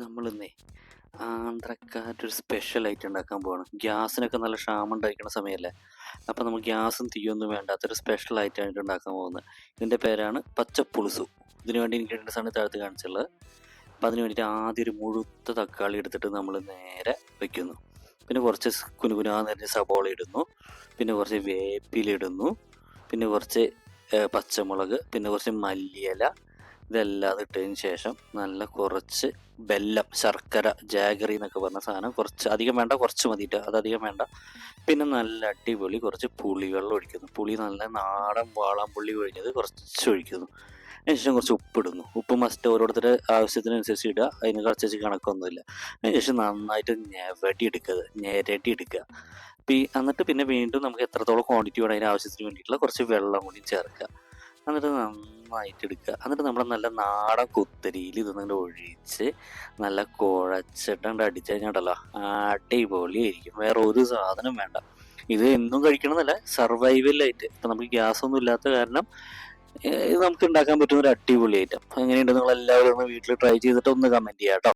നമ്മളിന്നേ ആന്ധ്രക്കാരുടെ ഒരു special item ഉണ്ടാക്കാൻ പോവാണ്. ഗ്യാസിനൊക്കെ നല്ല ക്ഷാമം ഉണ്ടായിരിക്കുന്ന സമയമല്ലേ, അപ്പോൾ നമ്മൾ ഗ്യാസും തീയൊന്നും വേണ്ടാത്തൊരു സ്പെഷ്യൽ ഐറ്റം ആയിട്ട് ഉണ്ടാക്കാൻ പോകുന്നത്. ഇതിൻ്റെ പേരാണ് പച്ചപ്പുളുസു. ഇതിനു വേണ്ടി ഇൻഗ്രീഡിയൻസ് ആണ് താഴത്ത് കാണിച്ചുള്ളത്. അപ്പം അതിന് വേണ്ടിയിട്ട് ആദ്യം ഒരു മുഴുത്ത തക്കാളി എടുത്തിട്ട് നമ്മൾ നേരെ വെക്കുന്നു. പിന്നെ കുറച്ച് കുനുകുനാന്ന് സബോള ഇടുന്നു, പിന്നെ കുറച്ച് വേപ്പില ഇടുന്നു, പിന്നെ കുറച്ച് പച്ചമുളക്, പിന്നെ കുറച്ച് മല്ലിയില. ഇതെല്ലാം ഇട്ടതിന് ശേഷം നല്ല കുറച്ച് ബെല്ലം, ശർക്കര, ജാഗറി എന്നൊക്കെ പറഞ്ഞ സാധനം കുറച്ച് അധികം വേണ്ട, കുറച്ച് മതിയിട്ട്, അതധികം വേണ്ട. പിന്നെ നല്ല അടിപൊളി കുറച്ച് പുളിവെള്ളം ഒഴിക്കുന്നു. പുളി നല്ല നാടൻ വാളാമ്പുള്ളി ഒഴിഞ്ഞത് കുറച്ച് ഒഴിക്കുന്നു. അതിനുശേഷം കുറച്ച് ഉപ്പിടുന്നു. ഉപ്പ് മസ്റ്റ് ഓരോരുത്തരുടെ ആവശ്യത്തിനനുസരിച്ച് ഇടുക, അതിന് കുറച്ച് കണക്കൊന്നുമില്ല. അതിനുശേഷം നന്നായിട്ട് ഞെരടി എടുക്കുക. എന്നിട്ട് പിന്നെ വീണ്ടും നമുക്ക് എത്രത്തോളം ക്വാണ്ടിറ്റി വേണം അതിന് ആവശ്യത്തിന് വേണ്ടിയിട്ടുള്ള കുറച്ച് വെള്ളം കൂടി ചേർക്കുക. എന്നിട്ട് നന്നായിട്ട് എടുക്കുക. എന്നിട്ട് നമ്മൾ നല്ല നാടൻ കുത്തരിയിൽ ഇതൊന്നും ഒഴിച്ച് നല്ല കുഴച്ചിട്ടുണ്ട് അടിച്ചു കഴിഞ്ഞാണ്ടല്ലോ അടിപൊളിയായിരിക്കും. വേറെ ഒരു സാധനം വേണ്ട. ഇത് എന്നും കഴിക്കണമെന്നല്ല, സർവൈവലായിട്ട്. ഇപ്പം നമുക്ക് ഗ്യാസ് ഒന്നും ഇല്ലാത്ത കാരണം ഇത് നമുക്ക് ഉണ്ടാക്കാൻ പറ്റുന്ന ഒരു അടിപൊളി ഐറ്റം. എങ്ങനെയുണ്ട്, നിങ്ങൾ എല്ലാവരും ഒന്ന് വീട്ടിൽ ട്രൈ ചെയ്തിട്ട് ഒന്ന് കമൻറ്റ് ചെയ്യാം കേട്ടോ.